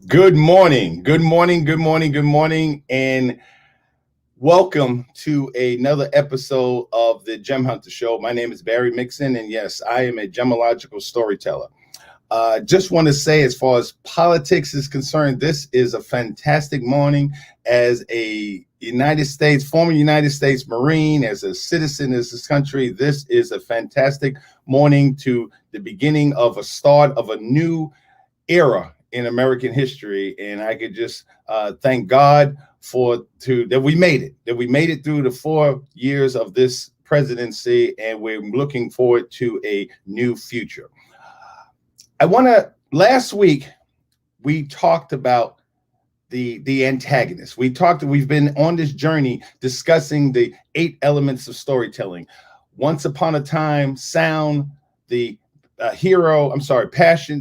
Good morning, good morning, good morning, good morning, and welcome to another episode of the Gem Hunter Show. My name is Barry Mixon, and yes, I am a gemological storyteller. Just want to say, as far as politics is concerned, this is a fantastic morning as a former United States Marine, as a citizen of this country. This is a fantastic morning to the beginning of a start of a new era in American history, and I could just thank God that we made it, through the 4 years of this presidency, and we're looking forward to a new future. Last week we talked about the antagonist. We've been on this journey discussing the 8 elements of storytelling. Once upon a time, sound, the passion,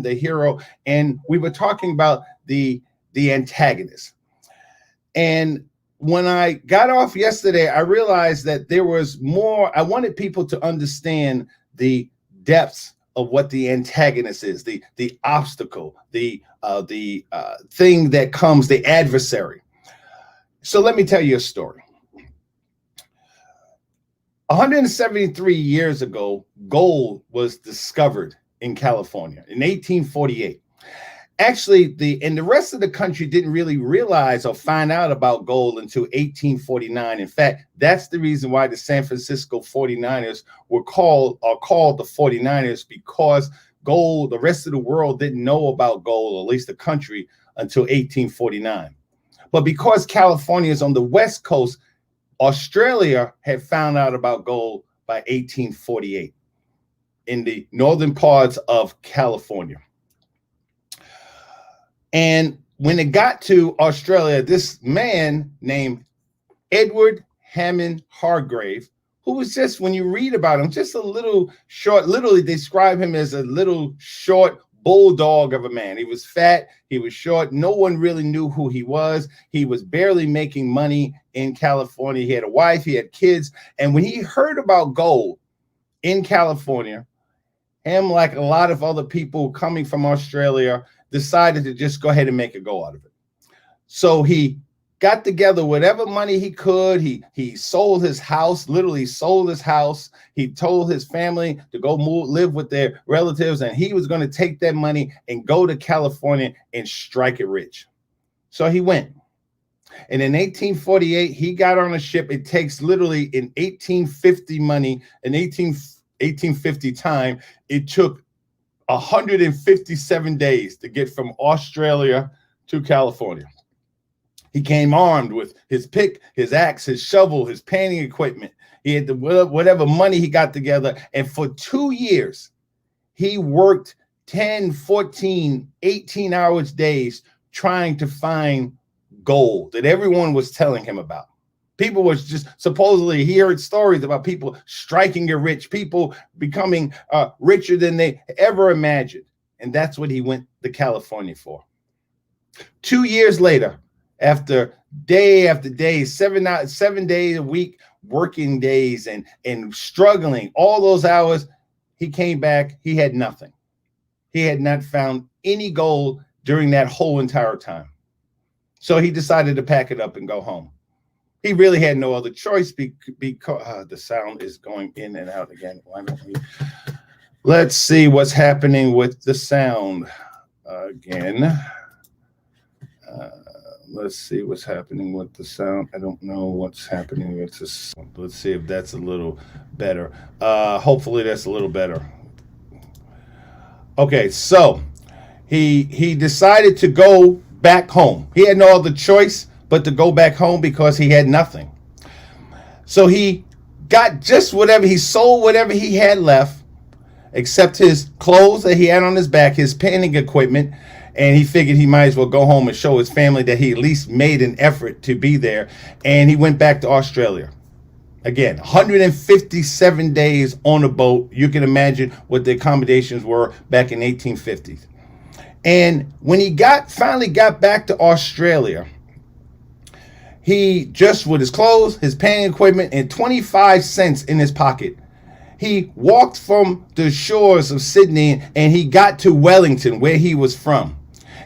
the hero, and we were talking about the antagonist. And when I got off yesterday, I realized that there was more. I wanted people to understand the depths of what the antagonist is, the obstacle, the thing that comes, the adversary. So let me tell you a story. 173 years ago, gold was discovered in California in 1848. Actually, the rest of the country didn't really realize or find out about gold until 1849. In fact, that's the reason why the San Francisco 49ers are called the 49ers, because gold, the rest of the world didn't know about gold, or at least the country, until 1849. But because California is on the West Coast, Australia had found out about gold by 1848 in the northern parts of California. And when it got to Australia, this man named Edward Hammond Hargrave, who was just, when you read about him, just a little short, literally describe him as a little short bulldog of a man. He was fat, he was short. No one really knew who he was. He was barely making money in California. He had a wife, he had kids. And when he heard about gold in California, him, like a lot of other people coming from Australia, decided to just go ahead and make a go out of it. So he got together whatever money he could. He sold his house, literally sold his house. He told his family to go live with their relatives, and he was going to take that money and go to California and strike it rich. So he went. And in 1848, he got on a ship. It takes literally, in 1850 money, in 1850 time, it took 157 days to get from Australia to California. He came armed with his pick, his axe, his shovel, his painting equipment. He had whatever money he got together. And for 2 years, he worked 10, 14, 18 hours days trying to find gold that everyone was telling him about. People was just supposedly, he heard stories about people striking it rich, people becoming richer than they ever imagined. And that's what he went to California for. 2 years later, after day, 7 days a week, working days and struggling all those hours, he came back. He had nothing. He had not found any gold during that whole entire time. So he decided to pack it up and go home. He really had no other choice because the sound is going in and out again. Let's see what's happening with the sound again. Let's see what's happening with the sound. I don't know what's happening with this. Let's see if that's a little better. Hopefully that's a little better. Okay, so he decided to go back home. He had no other choice but to go back home because he had nothing. So he got just whatever, he sold whatever he had left, except his clothes that he had on his back, his painting equipment, and he figured he might as well go home and show his family that he at least made an effort to be there. And he went back to Australia. Again, 157 days on a boat. You can imagine what the accommodations were back in 1850s. And when he finally got back to Australia, he just, with his clothes, his painting equipment, and 25 cents in his pocket, he walked from the shores of Sydney and he got to Wellington, where he was from.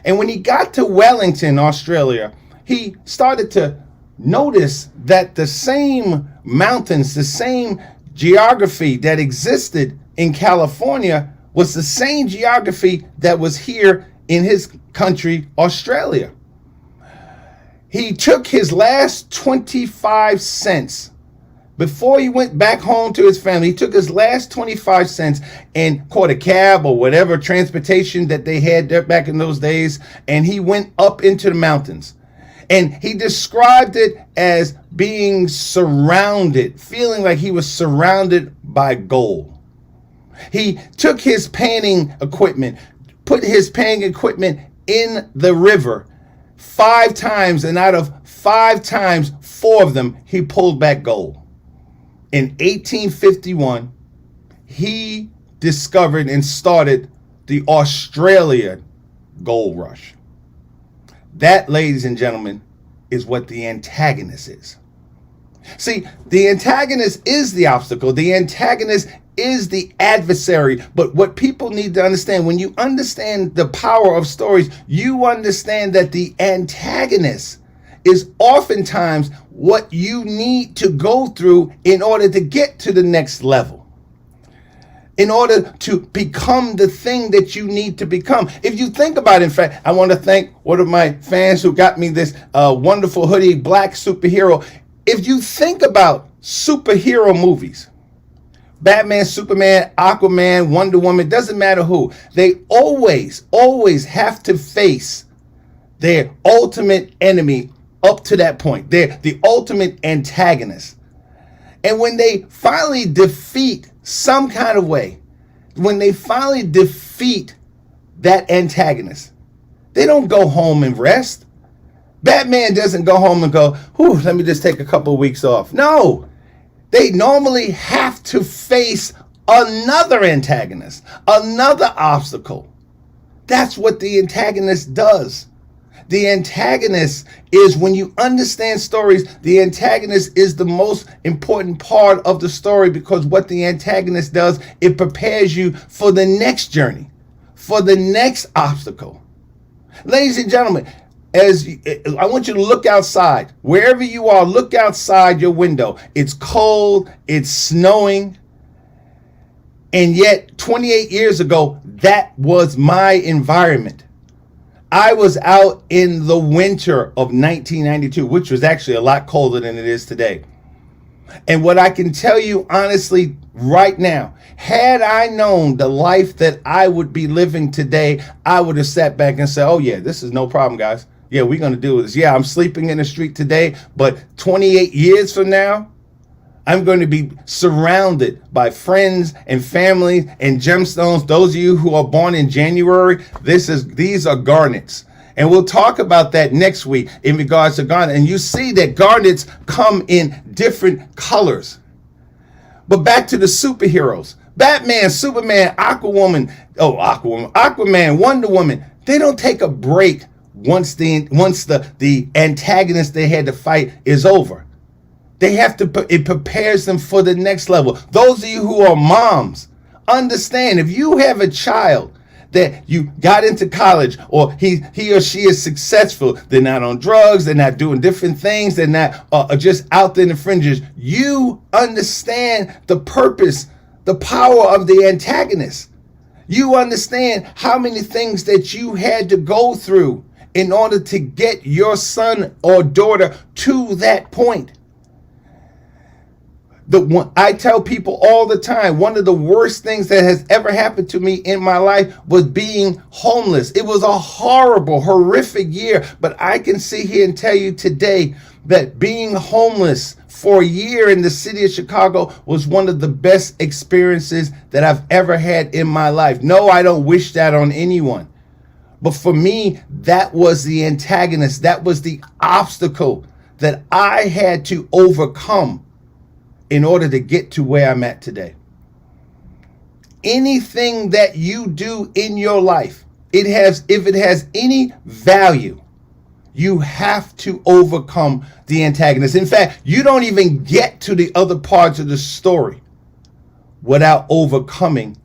And when he got to Wellington, Australia, he started to notice that the same mountains, the same geography that existed in California was the same geography that was here in his country, Australia. He took his last 25 cents before he went back home to his family. He took his last 25 cents and caught a cab or whatever transportation that they had there back in those days, and he went up into the mountains. And he described it as being surrounded, feeling like he was surrounded by gold. He took his painting equipment, put his painting equipment in the river 5 times, and out of 5 times, 4 of them, he pulled back gold. In 1851, he discovered and started the Australia gold rush. That, ladies and gentlemen, is what the antagonist is. See, the antagonist is the obstacle. The antagonist is the adversary. But what people need to understand, when you understand the power of stories, you understand that the antagonist is oftentimes what you need to go through in order to get to the next level, in order to become the thing that you need to become. If you think about it, in fact, I want to thank one of my fans who got me this wonderful hoodie, Black Superhero. If you think about superhero movies, Batman, Superman, Aquaman, Wonder Woman, doesn't matter who, they always have to face their ultimate enemy up to that point. They're the ultimate antagonist. And when they finally defeat some kind of way, when they finally defeat that antagonist, they don't go home and rest. Batman doesn't go home and go, whew, let me just take a couple of weeks off. No, they normally have to face another antagonist, another obstacle. That's what the antagonist does. The antagonist is, when you understand stories, the antagonist is the most important part of the story, because what the antagonist does, it prepares you for the next journey, for the next obstacle. Ladies and gentlemen, I want you to look outside. Wherever you are, look outside your window. It's cold, it's snowing, and yet 28 years ago, that was my environment. I was out in the winter of 1992, which was actually a lot colder than it is today. And what I can tell you honestly right now, had I known the life that I would be living today, I would have sat back and said, oh yeah, this is no problem, guys. Yeah, we're going to do this. Yeah, I'm sleeping in the street today, but 28 years from now, I'm going to be surrounded by friends and family and gemstones. Those of you who are born in January, these are garnets. And we'll talk about that next week in regards to garnet. And you see that garnets come in different colors. But back to the superheroes. Batman, Superman, Aquaman, Wonder Woman. They don't take a break once the antagonist they had to fight is over. They have to, it prepares them for the next level. Those of you who are moms, understand, if you have a child that you got into college, or he or she is successful, they're not on drugs, they're not doing different things, they're not just out there in the fringes, you understand the purpose, the power of the antagonist. You understand how many things that you had to go through in order to get your son or daughter to that point. I tell people all the time, one of the worst things that has ever happened to me in my life was being homeless. It was a horrible, horrific year, but I can sit here and tell you today that being homeless for a year in the city of Chicago was one of the best experiences that I've ever had in my life. No, I don't wish that on anyone. But for me, that was the antagonist. That was the obstacle that I had to overcome in order to get to where I'm at today. Anything that you do in your life, if it has any value, you have to overcome the antagonist. In fact, you don't even get to the other parts of the story without overcoming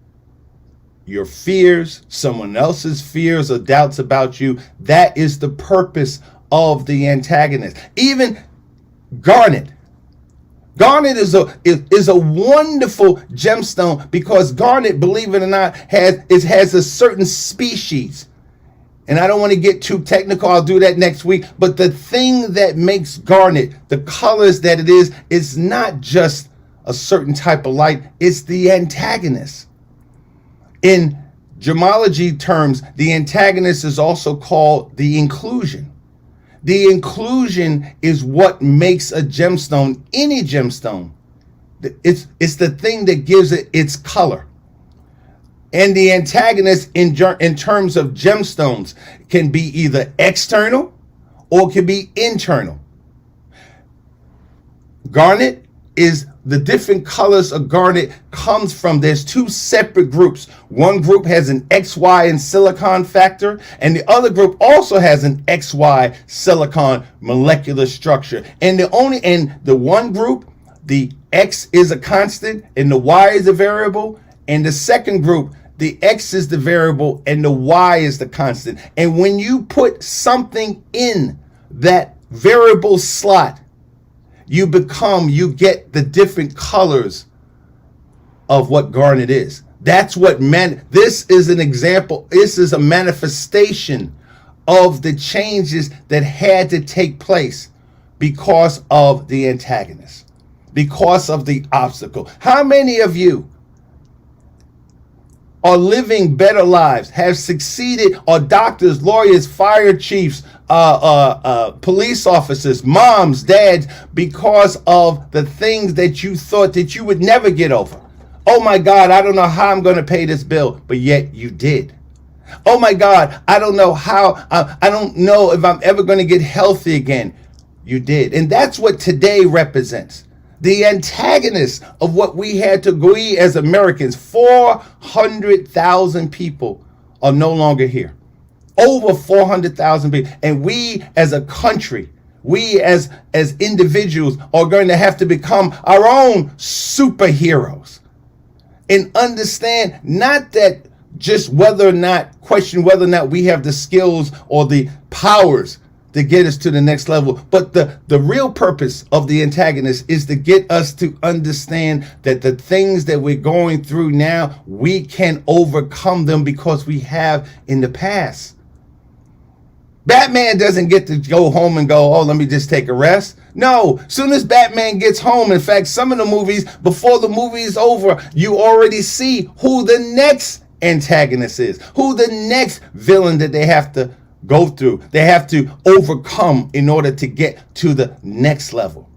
your fears, someone else's fears or doubts about you. That is the purpose of the antagonist. Even garnet. Garnet is a wonderful gemstone because garnet, believe it or not, has a certain species. And I don't want to get too technical. I'll do that next week. But the thing that makes garnet, the colors that it is not just a certain type of light. It's the antagonist. In gemology terms, the antagonist is also called the inclusion. The inclusion is what makes a gemstone, any gemstone. It's the thing that gives it its color. And the antagonist in terms of gemstones can be either external or can be internal. Garnet is the different colors of garnet comes from, there's two separate groups. One group has an XY and silicon factor, and the other group also has an XY silicon molecular structure. And the one group, the X is a constant and the Y is a variable. And the second group, the X is the variable and the Y is the constant. And when you put something in that variable slot, you get the different colors of what garnet is. That's what this is an example. This is a manifestation of the changes that had to take place because of the antagonist, because of the obstacle. How many of you are living better lives, have succeeded, are doctors, lawyers, fire chiefs, police officers, moms, dads, because of the things that you thought that you would never get over? Oh my God, I don't know how I'm going to pay this bill, but yet you did. Oh my God, I don't know how, I don't know if I'm ever going to get healthy again. You did. And that's what today represents. The antagonist of what we had to agree as Americans. 400,000 people are no longer here. Over 400,000 people. And we as a country, we as individuals are going to have to become our own superheroes. And understand not that just question whether or not we have the skills or the powers to get us to the next level. But the real purpose of the antagonist is to get us to understand that the things that we're going through now, we can overcome them because we have in the past. Batman doesn't get to go home and go, oh, let me just take a rest. No, soon as Batman gets home, in fact, some of the movies, before the movie is over, you already see who the next antagonist is, who the next villain that they have to go through, they have to overcome in order to get to the next level.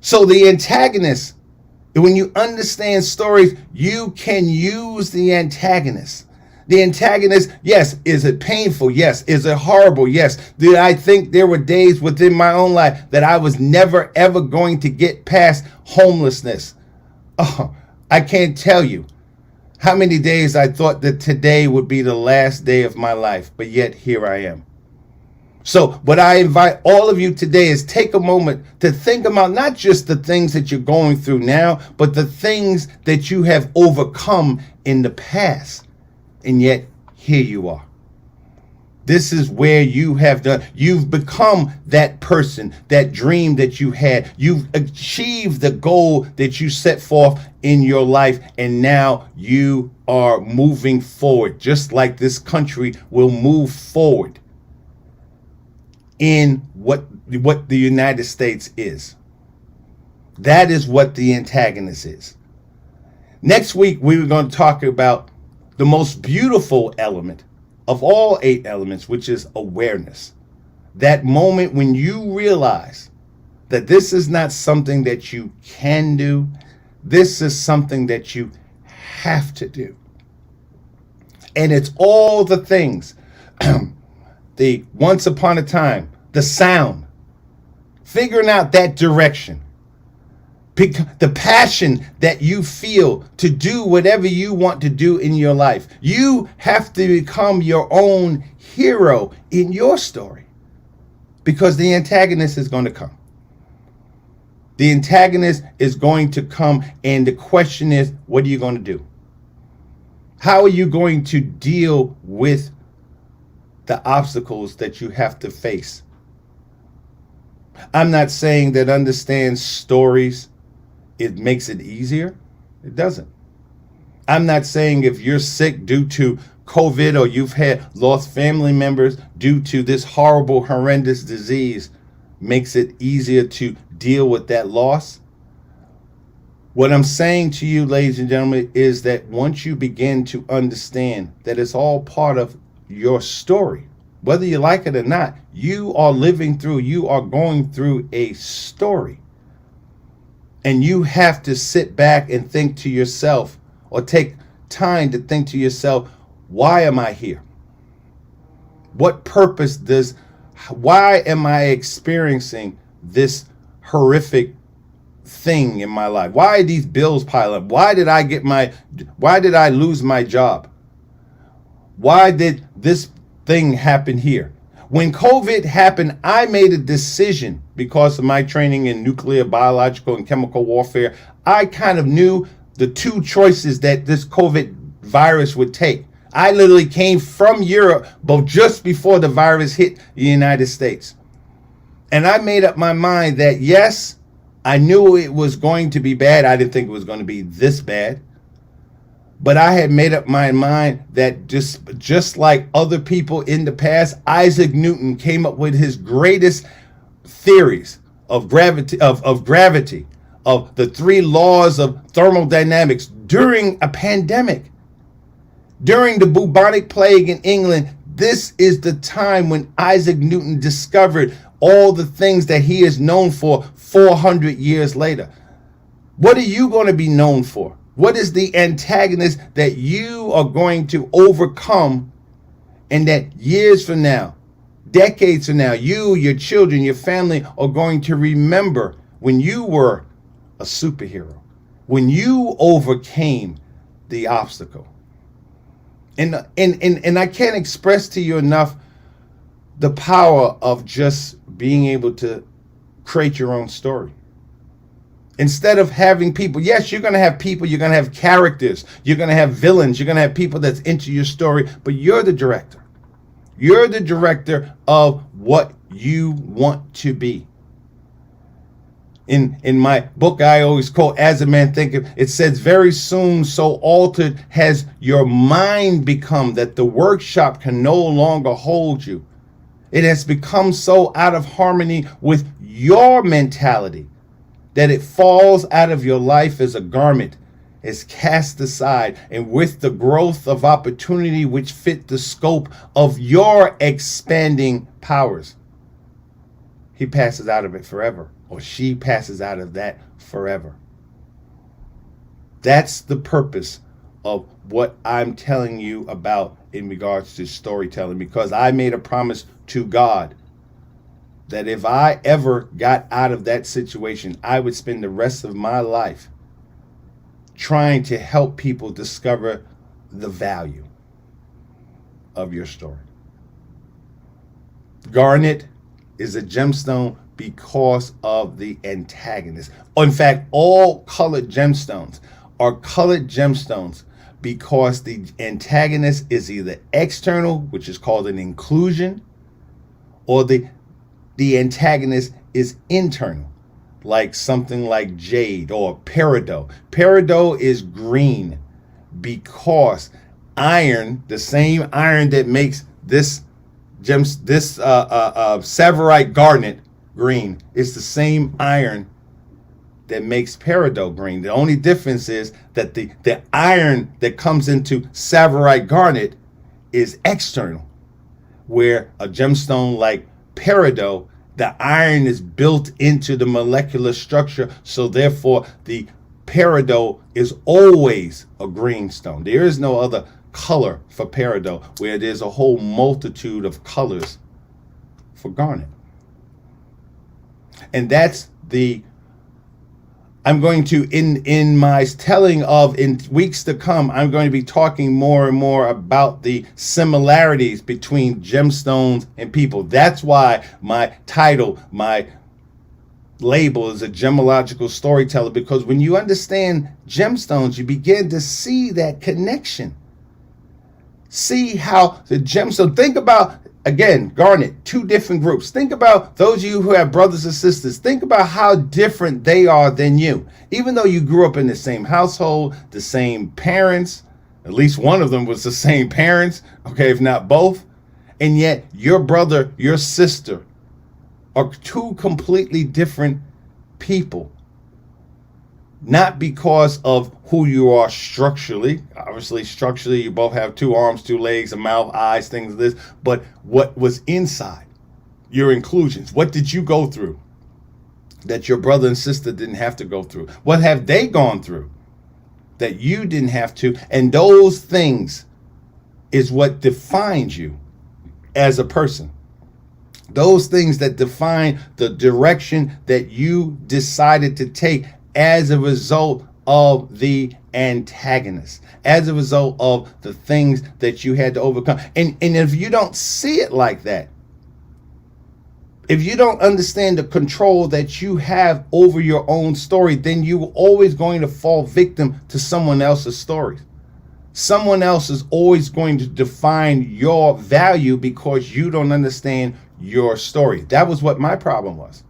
So the antagonist, when you understand stories, you can use the antagonist. The antagonist, yes, is it painful? Yes. Is it horrible? Yes. Did I think there were days within my own life that I was never, ever going to get past homelessness? Oh, I can't tell you how many days I thought that today would be the last day of my life, but yet here I am. So what I invite all of you today is take a moment to think about not just the things that you're going through now, but the things that you have overcome in the past. And yet here you are. This is where you've become that person, that dream that you had. You've achieved the goal that you set forth in your life. And now you are moving forward, just like this country will move forward in what the United States is. That is what the antagonist is. Next week, we were going to talk about the most beautiful element of all 8 elements, which is awareness. That moment when you realize that this is not something that you can do, this is something that you have to do. And it's all the things, the once upon a time, the sound, figuring out that direction, the passion that you feel to do whatever you want to do in your life. You have to become your own hero in your story, because the antagonist is going to come. The antagonist is going to come, and the question is, what are you going to do? How are you going to deal with the obstacles that you have to face? I'm not saying that understand stories, it makes it easier. It doesn't. I'm not saying if you're sick due to COVID or you've had lost family members due to this horrible, horrendous disease makes it easier to deal with that loss. What I'm saying to you, ladies and gentlemen, is that once you begin to understand that it's all part of your story, whether you like it or not, you are going through a story. And you have to sit back and think to yourself, or take time to think to yourself, why am I here? What purpose why am I experiencing this horrific thing in my life? Why are these bills pile up? Why did I lose my job? Why did this thing happen here? When COVID happened, I made a decision because of my training in nuclear, biological, and chemical warfare. I kind of knew the two choices that this COVID virus would take. I literally came from Europe, but just before the virus hit the United States. And I made up my mind that yes, I knew it was going to be bad. I didn't think it was going to be this bad. But I had made up my mind that just like other people in the past, Isaac Newton came up with his greatest theories of gravity, of the three laws of thermodynamics during a pandemic. During the bubonic plague in England, this is the time when Isaac Newton discovered all the things that he is known for 400 years later. What are you going to be known for? What is the antagonist that you are going to overcome, and that years from now, decades from now, you, your children, your family are going to remember when you were a superhero, when you overcame the obstacle? And I can't express to you enough the power of just being able to create your own story. Instead of having people, yes, you're going to have people, you're going to have characters, you're going to have villains, you're going to have people that's into your story, but you're the director. You're the director of what you want to be. In my book, I always quote, As a Man Thinketh, it says, very soon so altered has your mind become that the workshop can no longer hold you. It has become so out of harmony with your mentality that it falls out of your life as a garment, is cast aside, and with the growth of opportunity which fit the scope of your expanding powers, he passes out of it forever, or she passes out of that forever. That's the purpose of what I'm telling you about in regards to storytelling, because I made a promise to God that if I ever got out of that situation, I would spend the rest of my life trying to help people discover the value of your story. Garnet is a gemstone because of the antagonist. In fact, all colored gemstones are colored gemstones because the antagonist is either external, which is called an inclusion, or the antagonist is internal, like something like jade or peridot. Peridot is green because iron, the same iron that makes this Savorite garnet green, is the same iron that makes peridot green. The only difference is that the iron that comes into Savorite garnet is external, where a gemstone like peridot, the iron is built into the molecular structure, so therefore the peridot is always a green stone. There is no other color for peridot, where there's a whole multitude of colors for garnet. And that's I'm going to, in my telling of, in weeks to come, I'm going to be talking more and more about the similarities between gemstones and people. That's why my title, my label is a gemological storyteller, because when you understand gemstones, you begin to see that connection. See how the gem. So think about, again, Garnet, two different groups. Think about those of you who have brothers and sisters. Think about how different they are than you. Even though you grew up in the same household, the same parents, at least one of them was the same parents, okay, if not both. And yet your brother, your sister are two completely different people. Not because of who you are structurally. Obviously, structurally, you both have two arms, two legs, a mouth, eyes, things like this. But what was inside, your inclusions? What did you go through that your brother and sister didn't have to go through? What have they gone through that you didn't have to? And those things is what defines you as a person. Those things that define the direction that you decided to take as a result of the antagonist, as a result of the things that you had to overcome. And if you don't see it like that, if you don't understand the control that you have over your own story, then you're always going to fall victim to someone else's stories. Someone else is always going to define your value because you don't understand your story. That was what my problem was.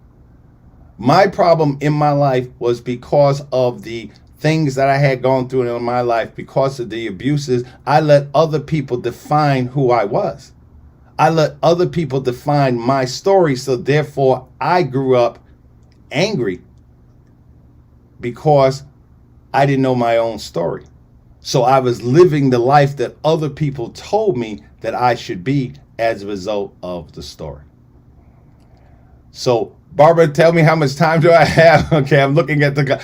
My problem in my life was because of the things that I had gone through in my life, because of the abuses. I let other people define who I was. I let other people define my story. So therefore, I grew up angry because I didn't know my own story. So I was living the life that other people told me that I should be as a result of the story. So Barbara, tell me, how much time do I have? Okay, I'm looking at the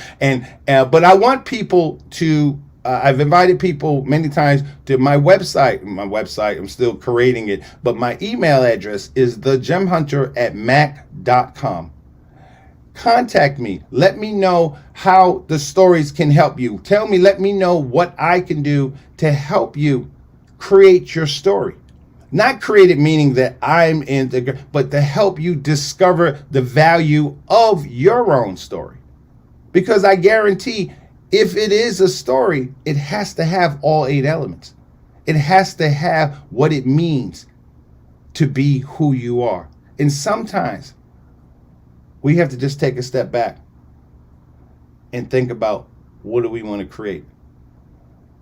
but I want people to. I've invited people many times to my website. I'm still creating it, but my email address is thegemhunter@mac.com. Contact me. Let me know how the stories can help you. Let me know what I can do to help you create your story. Not create it meaning that I'm in the, but to help you discover the value of your own story. Because I guarantee if it is a story, it has to have all 8 elements. It has to have what it means to be who you are. And sometimes we have to just take a step back and think about, what do we want to create?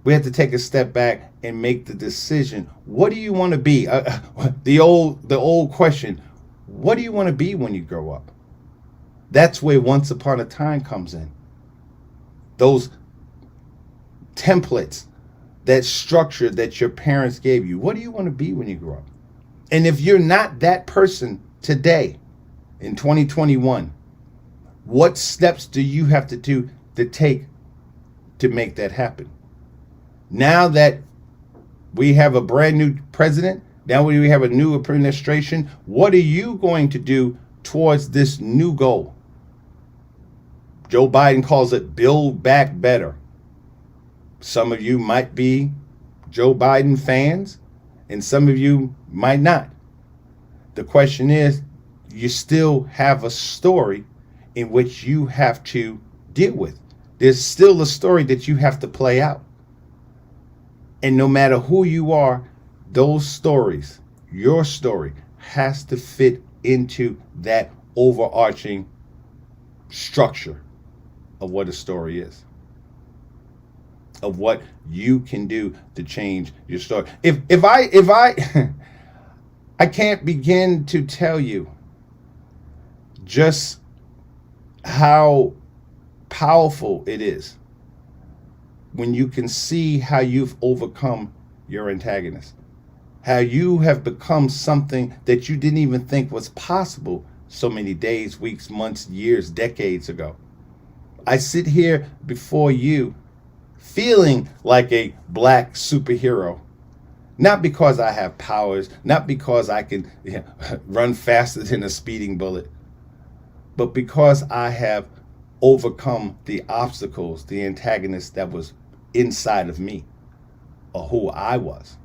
We have to take a step back and make the decision. What do you want to be? The old question, what do you want to be when you grow up? That's where Once Upon a Time comes in. Those templates, that structure that your parents gave you. What do you want to be when you grow up? And if you're not that person today, in 2021, what steps do you have to do to take to make that happen? Now that we have a brand new president, now we have a new administration, what are you going to do towards this new goal? Joe Biden calls it Build Back Better. Some of you might be Joe Biden fans, and some of you might not. The question is, you still have a story in which you have to deal with. There's still a story that you have to play out. And no matter who you are, those stories, your story, has to fit into that overarching structure of what a story is, of what you can do to change your story. If I I can't begin to tell you just how powerful it is when you can see how you've overcome your antagonist, how you have become something that you didn't even think was possible so many days, weeks, months, years, decades ago. I sit here before you feeling like a black superhero, not because I have powers, not because I can run faster than a speeding bullet, but because I have overcome the obstacles, the antagonist that was inside of me, or who I was.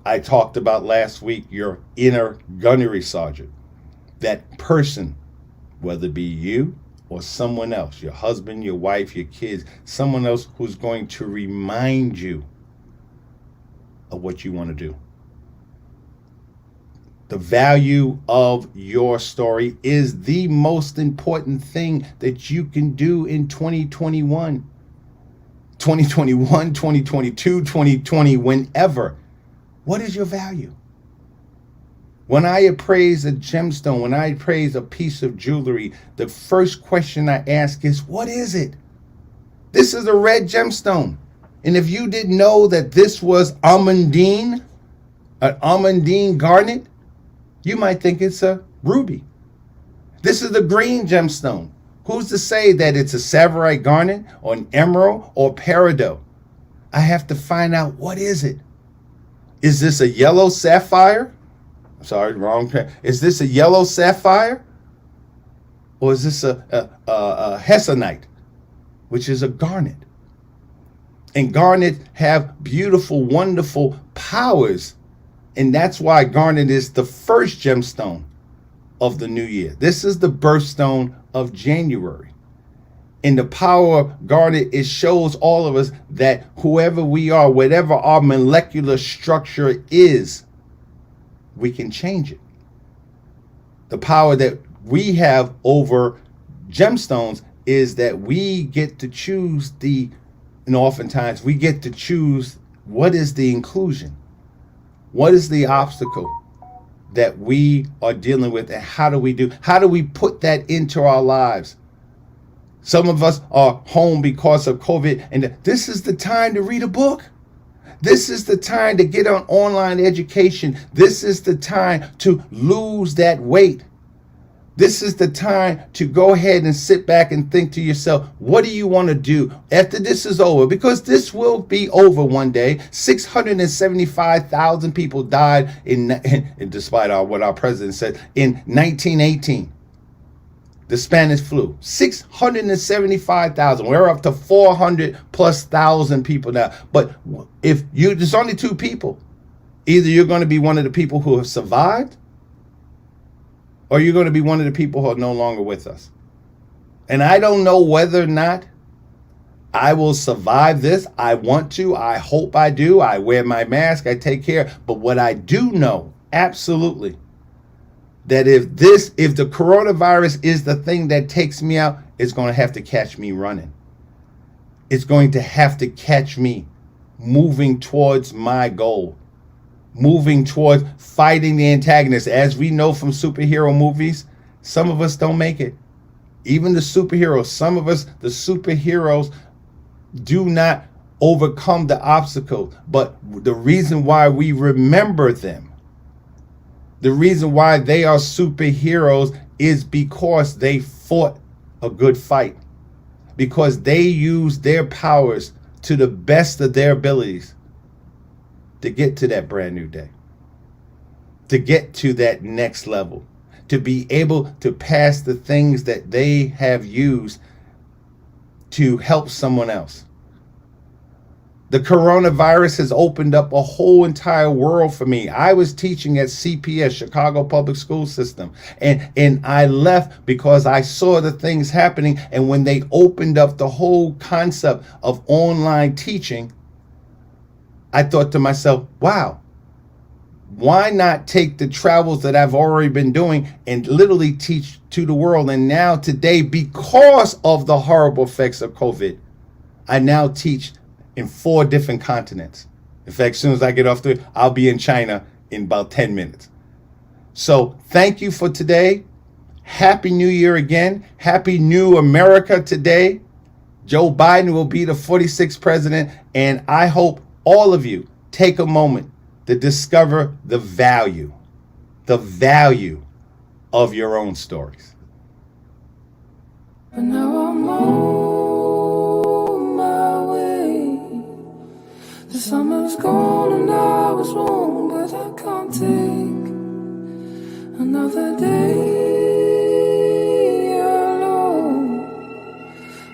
I talked about last week your inner gunnery sergeant, that person, whether it be you or someone else, your husband, your wife, your kids, someone else who's going to remind you of what you want to do. The value of your story is the most important thing that you can do in 2021. 2021, 2022, 2020, whenever. What is your value? When I appraise a gemstone, when I appraise a piece of jewelry, the first question I ask is, what is it? This is a red gemstone. And if you didn't know that this was almandine, an almandine garnet, you might think it's a ruby. This is a green gemstone. Who's to say that it's a savarite garnet or an emerald or peridot? I have to find out, what is it? Is this a yellow sapphire? Sorry, wrong. Is this a yellow sapphire? Or is this a hessonite, which is a garnet? And garnet have beautiful, wonderful powers. And that's why garnet is the first gemstone of the new year. This is the birthstone of January. In the power of garnet, it shows all of us that whoever we are, whatever our molecular structure is, we can change it. The power that we have over gemstones is that we get to choose and oftentimes we get to choose what is the inclusion. What is the obstacle that we are dealing with, and how do we put that into our lives? Some of us are home because of COVID, and this is the time to read a book. This is the time to get on online education. This is the time to lose that weight. This is the time to go ahead and sit back and think to yourself, what do you want to do after this is over? Because this will be over one day. 675,000 people died despite what our president said, in 1918. The Spanish flu, 675,000. We're up to 400 plus thousand people now. But there's only two people. Either you're going to be one of the people who have survived, or you're going to be one of the people who are no longer with us. And I don't know whether or not I will survive this. I want to. I hope I do. I wear my mask. I take care. But what I do know, absolutely, that if the coronavirus is the thing that takes me out, it's going to have to catch me running. It's going to have to catch me moving towards my goal, moving towards fighting the antagonist. As we know from superhero movies, some of us don't make it. Even the superheroes, some of us, the superheroes, do not overcome the obstacle. But the reason why we remember them, the reason why they are superheroes, is because they fought a good fight, because they used their powers to the best of their abilities to get to that brand new day, to get to that next level, to be able to pass the things that they have used to help someone else. The coronavirus has opened up a whole entire world for me. I was teaching at CPS, Chicago Public School System, and I left because I saw the things happening. And when they opened up the whole concept of online teaching, I thought to myself, wow, why not take the travels that I've already been doing and literally teach to the world? And now today, because of the horrible effects of COVID, I now teach in 4 different continents. In fact, as soon as I get off I'll be in China in about 10 minutes. So thank you for today. Happy New Year again. Happy New America today. Joe Biden will be the 46th president, and I hope all of you take a moment to discover the value of your own stories. But now I'm on my way. The summer's gone and I was wrong, but I can't take another day alone.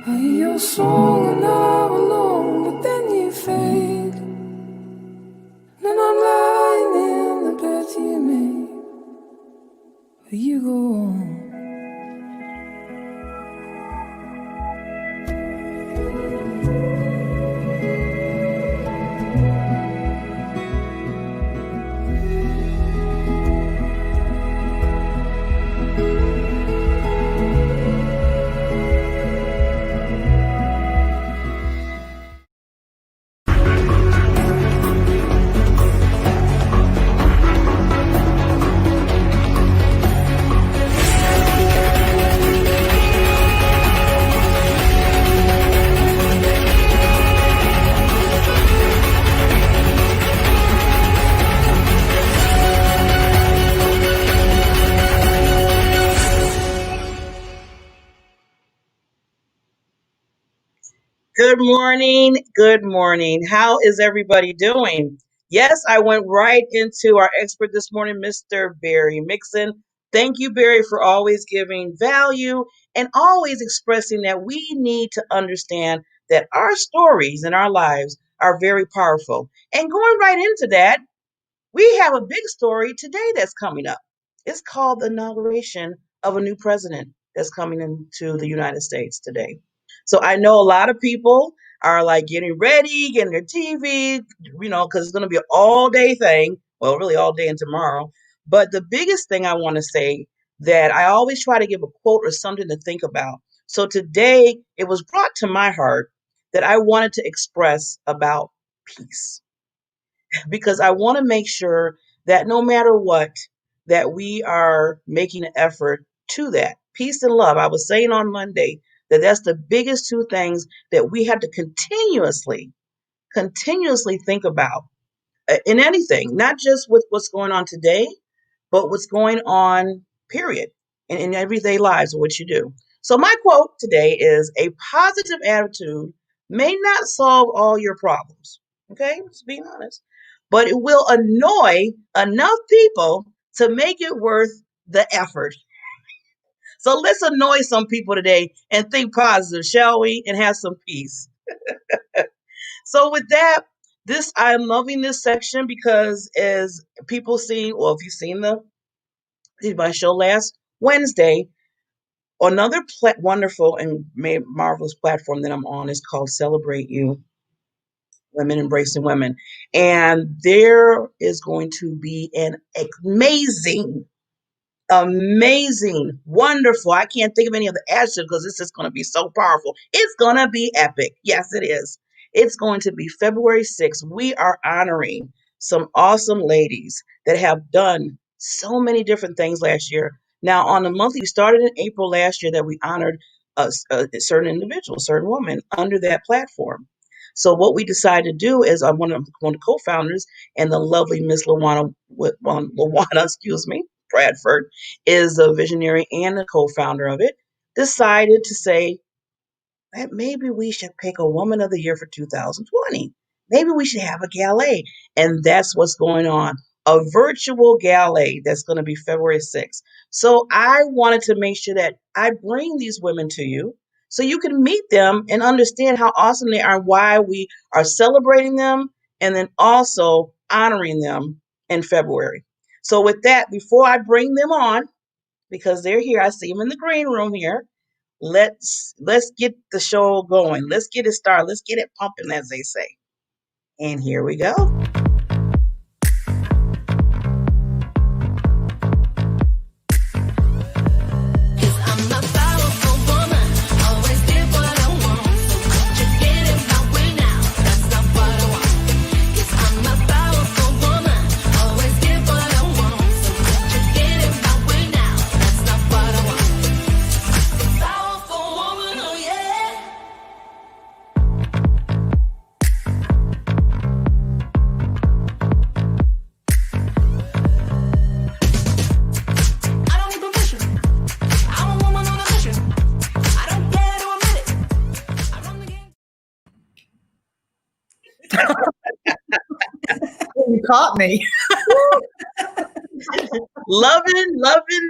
I hear your song and I'm alone, but then you fade. Then I'm lying in the bed you made, where you go on. Good morning. Good morning. How is everybody doing? Yes, I went right into our expert this morning, Mr. Barry Mixon. Thank you, Barry, for always giving value and always expressing that we need to understand that our stories and our lives are very powerful. And going right into that, we have a big story today that's coming up. It's called the inauguration of a new president that's coming into the United States today. So I know a lot of people are like getting ready, getting their TV, because it's going to be an all day thing. Well, really all day and tomorrow. But the biggest thing I want to say that I always try to give a quote or something to think about. So today it was brought to my heart that I wanted to express about peace because I want to make sure that no matter what, that we are making an effort to that. Peace and love. I was saying on Monday that that's the biggest two things that we have to continuously think about in anything, not just with what's going on today, but what's going on, period, in everyday lives of what you do. So my quote today is a positive attitude may not solve all your problems. Okay, let's be honest. But it will annoy enough people to make it worth the effort. So let's annoy some people today and think positive, shall we? And have some peace. So with that, this I'm loving this section because as people see, well, if you've seen my show last Wednesday, another wonderful and marvelous platform that I'm on is called Celebrate You, Women Embracing Women. And there is going to be an amazing, wonderful. I can't think of any other adjective because this is going to be so powerful. It's going to be epic. Yes, it is. It's going to be February 6th. We are honoring some awesome ladies that have done so many different things last year. Now, on the monthly, we started in April last year that we honored a certain individual, certain woman under that platform. So what we decided to do is I'm one of the co-founders and the lovely Miss Lawana, excuse me, Bradford is a visionary and a co-founder of it, decided to say that maybe we should pick a Woman of the Year for 2020. Maybe we should have a gala. And that's what's going on. A virtual gala that's going to be February 6th. So I wanted to make sure that I bring these women to you so you can meet them and understand how awesome they are, why we are celebrating them, and then also honoring them in February. So with that, before I bring them on, because they're here, I see them in the green room here. Let's get the show going. Let's get it started. Let's get it pumping, as they say. And here we go. You caught me. Loving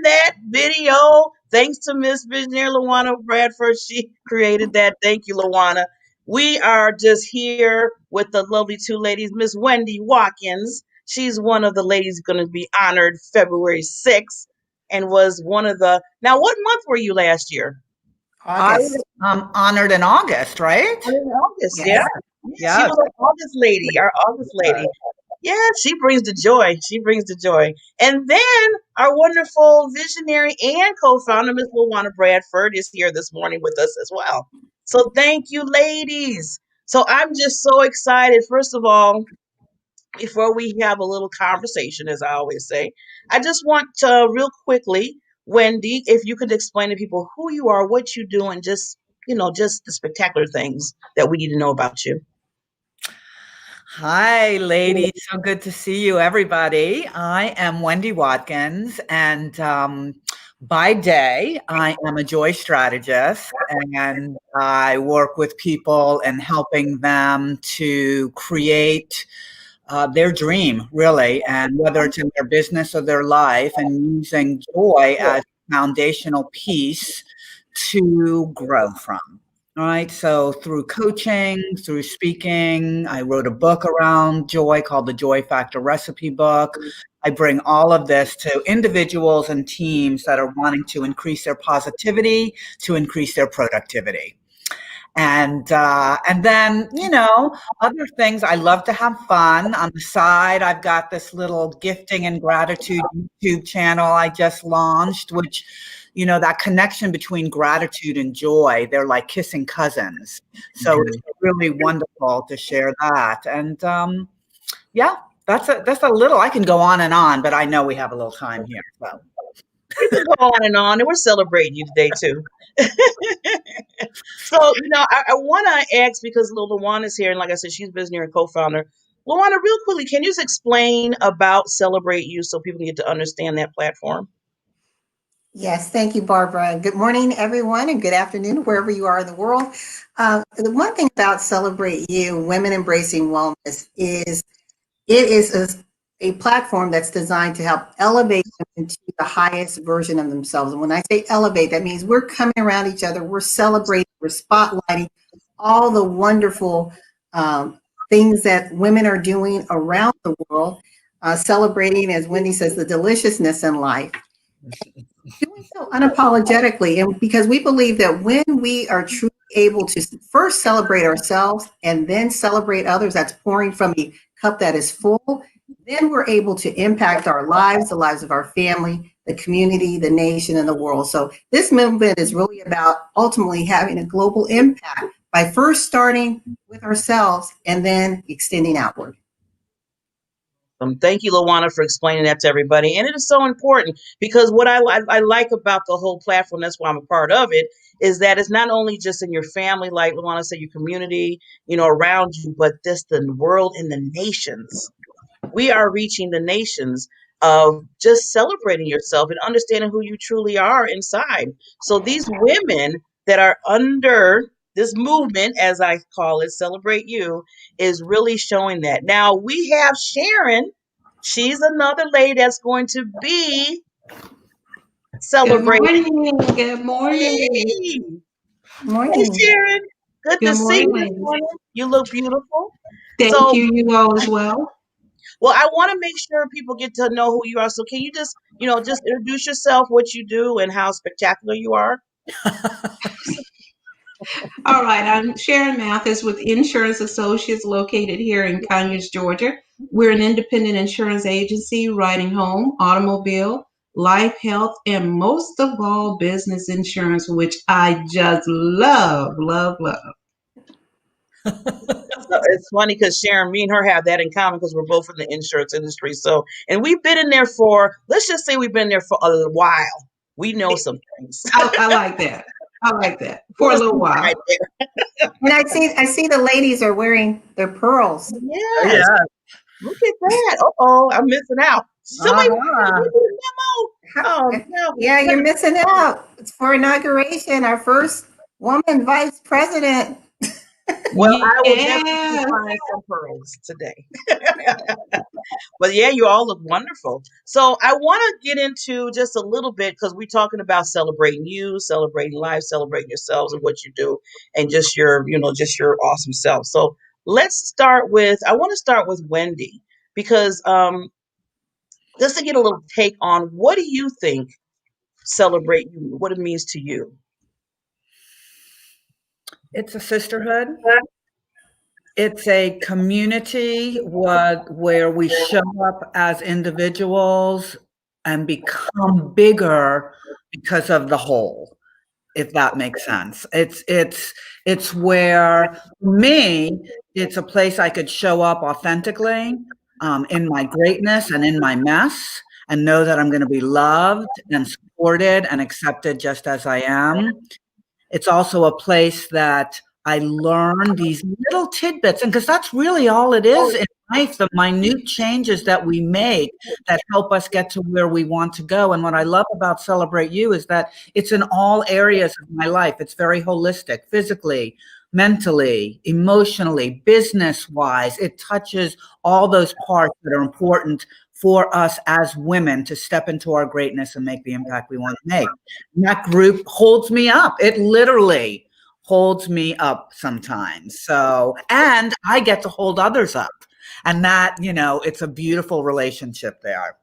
that video. Thanks to Miss Visionary Lawana Bradford. She created that. Thank you, Lawana. We are just here with the lovely two ladies, Miss Wendy Watkins. She's one of the ladies going to be honored February 6th and was one of the. Now, what month were you last year? August. Honored in August, right? In August, yeah. She was an August lady, our August lady. Yeah, she brings the joy. She brings the joy. And then our wonderful visionary and co-founder, Ms. Lawana Bradford, is here this morning with us as well. So thank you, ladies. So I'm just so excited. First of all, before we have a little conversation, as I always say, I just want to real quickly, Wendy, if you could explain to people who you are, what you do, and just the spectacular things that we need to know about you. Hi, ladies. So good to see you, everybody. I am Wendy Watkins, and By day, I am a joy strategist, and I work with people and helping them to create their dream, really, and whether it's in their business or their life, and using joy as a foundational piece to grow from. All right. So through coaching, through speaking, I wrote a book around joy called the Joy Factor Recipe Book. I bring all of this to individuals and teams that are wanting to increase their positivity, to increase their productivity. And then, other things. I love to have fun. On the side, I've got this little gifting and gratitude YouTube channel I just launched, which, that connection between gratitude and joy, they're like kissing cousins. So it's really wonderful to share that. And yeah, that's a little. I can go on, but I know we have a little time here. So You can go on, and we're celebrating you today too. So, I want to ask because Luana's here, and like I said, she's visionary and co-founder. Luana, real quickly, can you just explain about Celebrate You so people can get to understand that platform? Yes, thank you, Barbara. Good morning, everyone, and good afternoon, wherever you are in the world. The one thing about Celebrate You, Women Embracing Wellness, is it is a platform that's designed to help elevate women to the highest version of themselves. And when I say elevate, that means we're coming around each other, we're celebrating, we're spotlighting all the wonderful things that women are doing around the world, celebrating, as Wendy says, the deliciousness in life. Doing so unapologetically, and because we believe that when we are truly able to first celebrate ourselves and then celebrate others, that's pouring from a cup that is full, then we're able to impact our lives, the lives of our family, the community, the nation, and the world. So this movement is really about ultimately having a global impact by first starting with ourselves and then extending outward. Thank you, Luana, for explaining that to everybody. And it is so important because what I like about the whole platform, that's why I'm a part of it, is that it's not only just in your family, like Luana said, your community, around you, but this the world and the nations. We are reaching the nations of just celebrating yourself and understanding who you truly are inside. So these women that are under this movement, as I call it, Celebrate You, is really showing that. Now we have Sharon. She's another lady that's going to be celebrating. Good morning. Hey, Morning. Sharon. Good to Good see you morning. this morning. You look beautiful. Thank you, you all as well. Well, I want to make sure people get to know who you are. So can you just introduce yourself, what you do, and how spectacular you are? All right, I'm Sharon Mathis with Insurance Associates located here in Conyers, Georgia. We're an independent insurance agency writing home, automobile, life, health, and most of all, business insurance, which I just love, love, love. So it's funny because Sharon, me and her have that in common because we're both in the insurance industry. So, and we've been in there let's just say we've been there for a while. We know some things. I like that. I like that for a little while. Right there. And I see the ladies are wearing their pearls. Yes. Look at that. Uh-oh, I'm missing out. Somebody give me a memo. Oh, no. Yeah, you're missing out. It's for inauguration, our first woman vice president. Well, I will definitely find some pearls today. But yeah, you all look wonderful. So I want to get into just a little bit because we're talking about celebrating you, celebrating life, celebrating yourselves and what you do, and just just your awesome self. So I want to start with Wendy because just to get a little take on what do you think celebrate you, what it means to you? it's a sisterhood. It's a community where we show up as individuals and become bigger because of the whole, if that makes sense. It's where, for me, it's a place I could show up authentically in my greatness and in my mess and know that I'm going to be loved and supported and accepted just as I am. It's also a place that I learn these little tidbits, and because that's really all it is in life, the minute changes that we make that help us get to where we want to go. And what I love about Celebrate You is that it's in all areas of my life. It's very holistic, physically, mentally, emotionally, business wise. It touches all those parts that are important for us as women to step into our greatness and make the impact we want to make. And that group holds me up. It literally holds me up sometimes. So, and I get to hold others up. And that, it's a beautiful relationship there.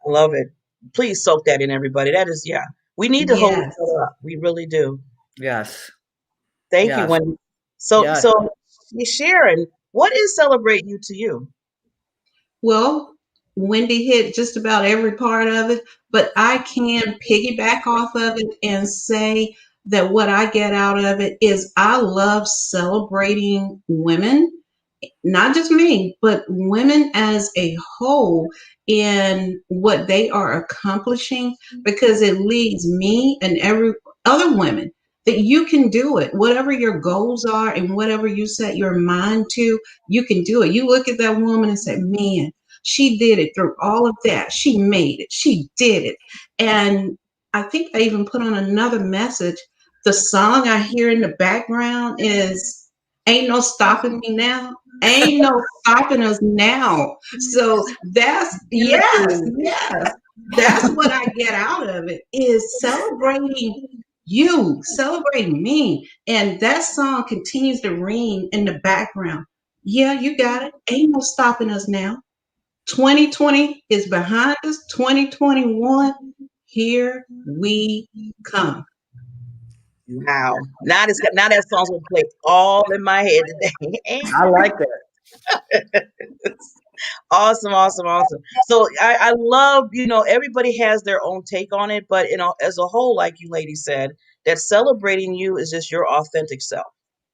I love it. Please soak that in, everybody. That is, yeah. We need to hold each Yes. other up. We really do. Yes. Thank you, Yes. Wendy. So, Yes. so Sharon, what is Celebrate You to you? Well, Wendy hit just about every part of it, but I can piggyback off of it and say that what I get out of it is I love celebrating women, not just me, but women as a whole in what they are accomplishing, because it leads me and every other women that you can do it. Whatever your goals are and whatever you set your mind to, you can do it. You look at that woman and say, man, she did it through all of that. She made it. She did it. And I think I even put on another message. The song I hear in the background is Ain't No Stopping Me Now. Ain't no stopping us now. So that's, yes, that's what I get out of it, is celebrating you, celebrating me. And that song continues to ring in the background. Yeah, you got it. Ain't no stopping us now. 2020 is behind us. 2021, here we come. Wow. Now that song's gonna play all in my head today. I like it. Awesome, awesome, awesome. So I love, everybody has their own take on it, but as a whole, like you ladies said, that celebrating you is just your authentic self.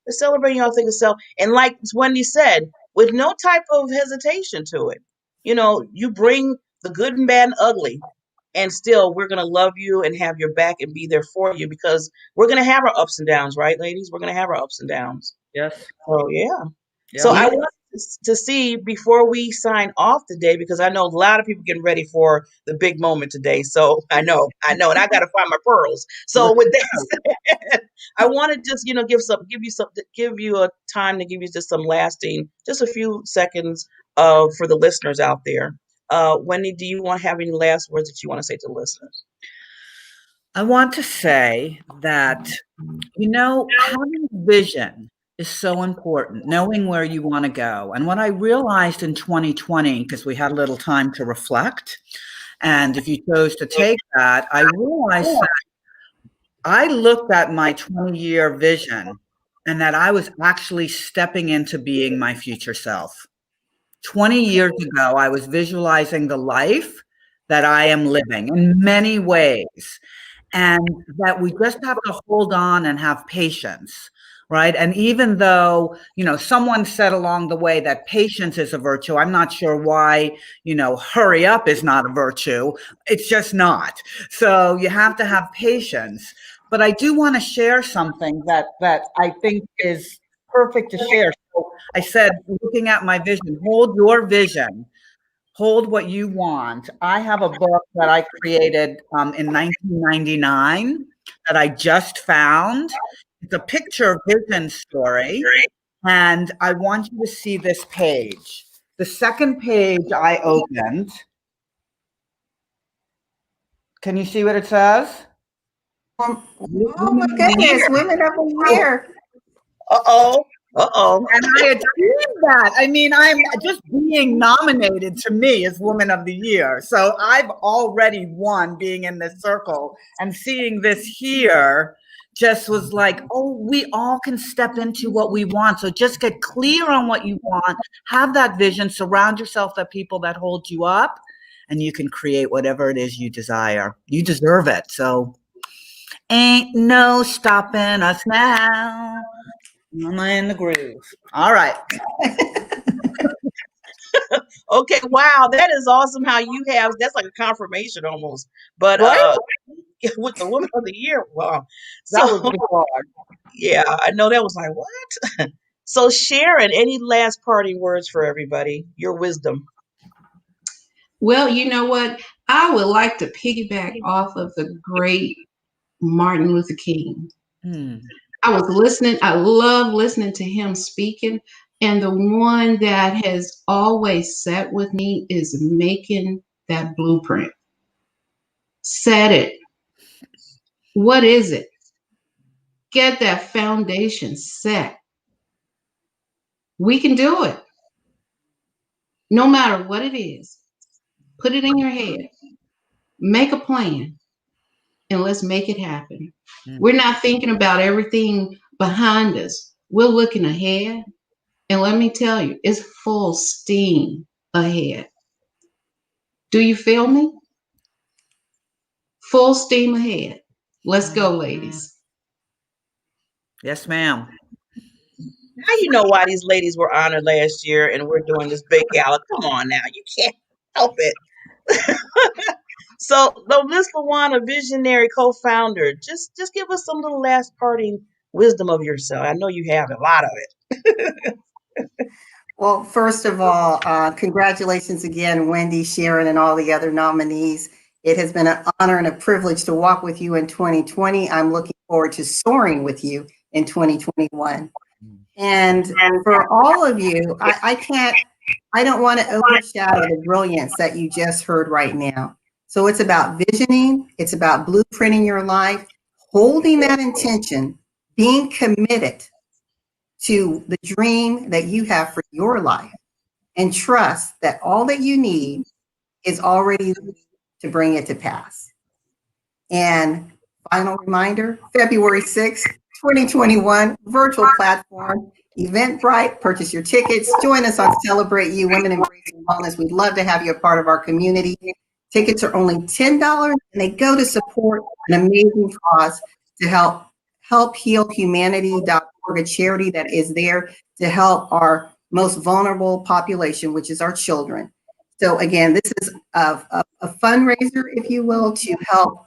It's celebrating your authentic self. And like Wendy said, with no type of hesitation to it. You bring the good and bad and ugly, and still we're gonna love you and have your back and be there for you, because we're gonna have our ups and downs, right, ladies? We're gonna have our ups and downs. Yes. So yeah. So Yeah. I want to see before we sign off today, because I know a lot of people getting ready for the big moment today. So I know, and I got to find my pearls. So with that said, I want to just give you a time to give you just some lasting, just a few seconds for the listeners out there. Wendy, do you want to have any last words that you want to say to the listeners? I want to say that, having vision is so important, knowing where you want to go. And what I realized in 2020, because we had a little time to reflect, and if you chose to take that, I realized that I looked at my 20-year vision and that I was actually stepping into being my future self. 20 years ago, I was visualizing the life that I am living in many ways, and that we just have to hold on and have patience, right? And even though, someone said along the way that patience is a virtue, I'm not sure why, hurry up is not a virtue. It's just not. So you have to have patience. But I do want to share something that I think is perfect to share. So I said, looking at my vision, hold your vision. Hold what you want. I have a book that I created in 1999 that I just found. It's a picture vision story. And I want you to see this page. The second page I opened. Can you see what it says? Oh my goodness, Women of the Year. Uh-oh. Uh-oh. And I achieved that. I mean, I'm just being nominated to me as Woman of the Year. So I've already won being in this circle, and seeing this here just was like, oh, we all can step into what we want. So just get clear on what you want, have that vision, surround yourself with people that hold you up, and you can create whatever it is you desire. You deserve it. So ain't no stopping us now. I'm in the groove. All right. Okay, wow, that is awesome how that's like a confirmation almost. But Right? with the Woman of the Year, wow. That was So bizarre. yeah, I know that was like, what? So, Sharon, any last parting words for everybody? Your wisdom. Well, you know what? I would like to piggyback off of the great Martin Luther King. I was listening. I love listening to him speaking. And the one that has always sat with me is making that blueprint. Set it. What is it? Get that foundation set. We can do it. No matter what it is. Put it in your head. Make a plan and let's make it happen. We're not thinking about everything behind us. We're looking ahead. And let me tell you, it's full steam ahead. Do you feel me? Full steam ahead. Let's go, ladies. Yes, ma'am. Now you know why these ladies were honored last year and we're doing this big gala. Come on now. You can't help it. So, Miss Lawana, visionary co-founder, just give us some little last parting wisdom of yourself. I know you have a lot of it. Well, first of all, congratulations again, Wendy, Sharon, and all the other nominees. It has been an honor and a privilege to walk with you in 2020. I'm looking forward to soaring with you in 2021. And for all of you, I don't want to overshadow the brilliance that you just heard right now. So it's about visioning, it's about blueprinting your life, holding that intention, being committed to the dream that you have for your life, and trust that all that you need is already to bring it to pass. And final reminder, February 6th, 2021, virtual platform, Eventbrite, purchase your tickets, join us on Celebrate You, Women Embracing Wellness. We'd love to have you a part of our community. Tickets are only $10 and they go to support an amazing cause to help heal humanity.org, a charity that is there to help our most vulnerable population, which is our children. So again, this is a fundraiser, if you will, to help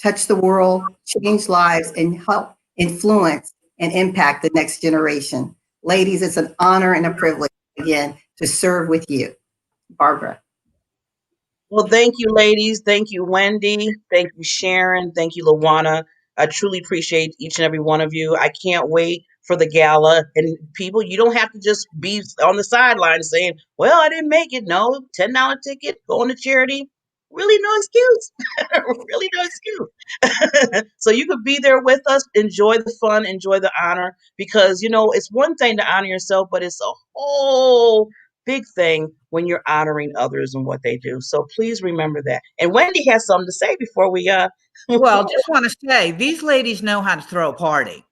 touch the world, change lives, and help influence and impact the next generation. Ladies, it's an honor and a privilege, again, to serve with you. Barbara. Well, thank you, ladies. Thank you, Wendy. Thank you, Sharon. Thank you, Lawana. I truly appreciate each and every one of you. I can't wait for the gala. And people, you don't have to just be on the sidelines saying, well, I didn't make it. No, $10 ticket, going to charity. Really no excuse. Really no excuse. So you could be there with us, enjoy the fun, enjoy the honor, because, it's one thing to honor yourself, but it's a whole big thing when you're honoring others and what they do. So please remember that. And Wendy has something to say before we Well, just want to say these ladies know how to throw a party.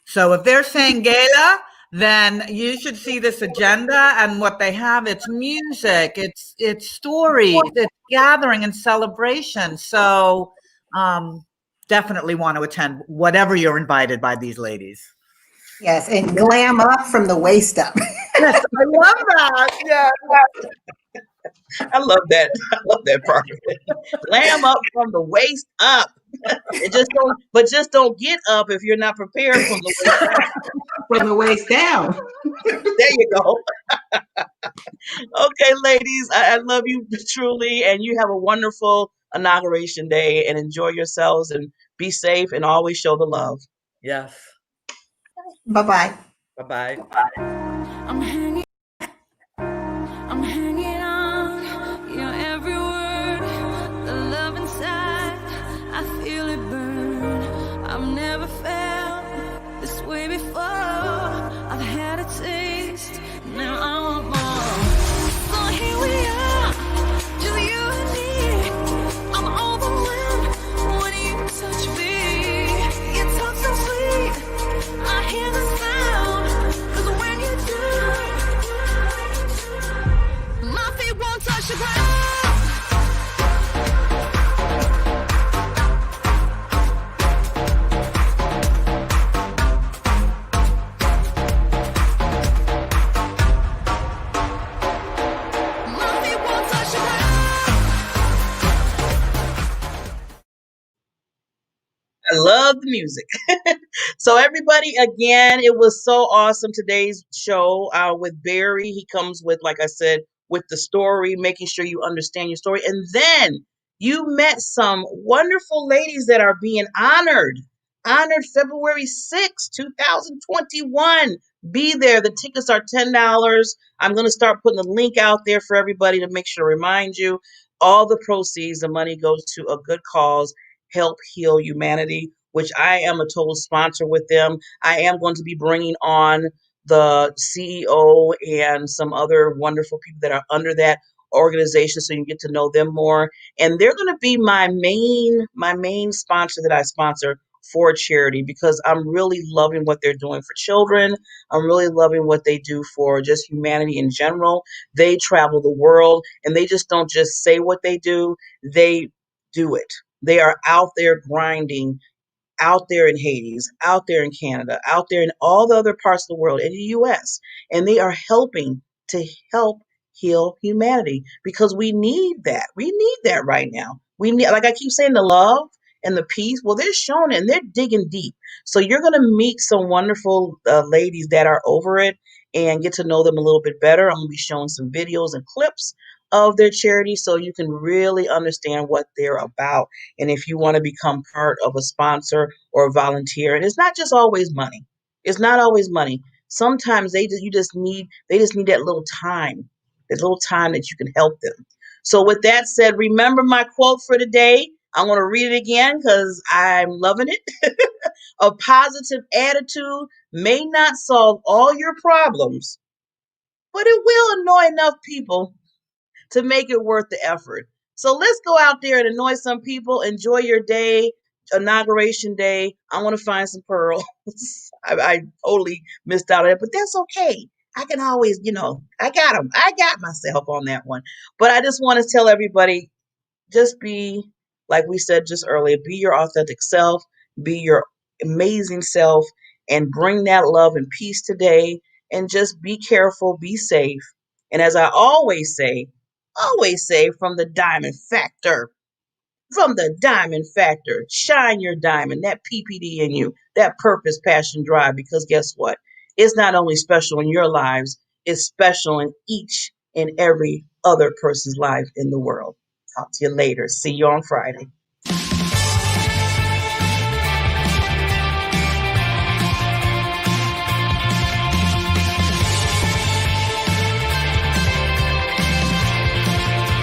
So if they're saying gala, then you should see this agenda and what they have. It's music, it's stories, it's gathering and celebration. So definitely want to attend whatever you're invited by these ladies. Yes, and glam up from the waist up. Yes, I love that. Yeah. I love that. I love that part of it. Glam up from the waist up. And just don't get up if you're not prepared from the waist down. From the waist down. There you go. Okay, ladies, I love you truly, and you have a wonderful inauguration day, and enjoy yourselves and be safe and always show the love. Yes. Bye-bye. Bye-bye. I'm hanging on your every word. The love inside, I feel it burn. I've never felt this way before. I've had a taste, now I want more. So here we are, just you and me. I'm overwhelmed when you touch me. You talk so sweet, I hear the sound. 'Cause when you do, my feet won't touch the ground. My feet won't touch the ground. I love the music. So everybody, again, it was so awesome today's show with Barry. He comes with, like I said, with the story, making sure you understand your story. And then you met some wonderful ladies that are being honored. Honored February 6th, 2021. Be there. The tickets are $10. I'm going to start putting the link out there for everybody to make sure to remind you. All the proceeds, the money goes to a good cause, Help Heal Humanity, which I am a total sponsor with them. I am going to be bringing on the CEO and some other wonderful people that are under that organization so you get to know them more. And they're going to be my main sponsor that I sponsor for charity, because I'm really loving what they're doing for children. I'm really loving what they do for just humanity in general. They travel the world, and they just don't just say what they do it. They are out there grinding, out there in Hades, out there in Canada, out there in all the other parts of the world, in the US. And they are helping to help heal humanity, because we need that. We need that right now. We need, like I keep saying, the love and the peace. Well, they're showing it and they're digging deep. So you're going to meet some wonderful ladies that are over it and get to know them a little bit better. I'm going to be showing some videos and clips of their charity so you can really understand what they're about. And if you want to become part of a sponsor or a volunteer, and it's not just always money. It's not always money. Sometimes they just need that little time, that you can help them. So with that said, remember my quote for today. I'm going to read it again because I'm loving it. A positive attitude may not solve all your problems, but it will annoy enough people to make it worth the effort. So let's go out there and annoy some people. Enjoy your day, inauguration day. I want to find some pearls. I totally missed out on it, but that's okay. I can always, I got them. I got myself on that one. But I just want to tell everybody, just be, like we said just earlier, be your authentic self, be your amazing self, and bring that love and peace today. And just be careful, be safe. And as I always say, from the diamond factor, shine your diamond, that PPD in you, that purpose, passion, drive, because guess what? It's not only special in your lives, it's special in each and every other person's life in the world. Talk to you later. See you on Friday.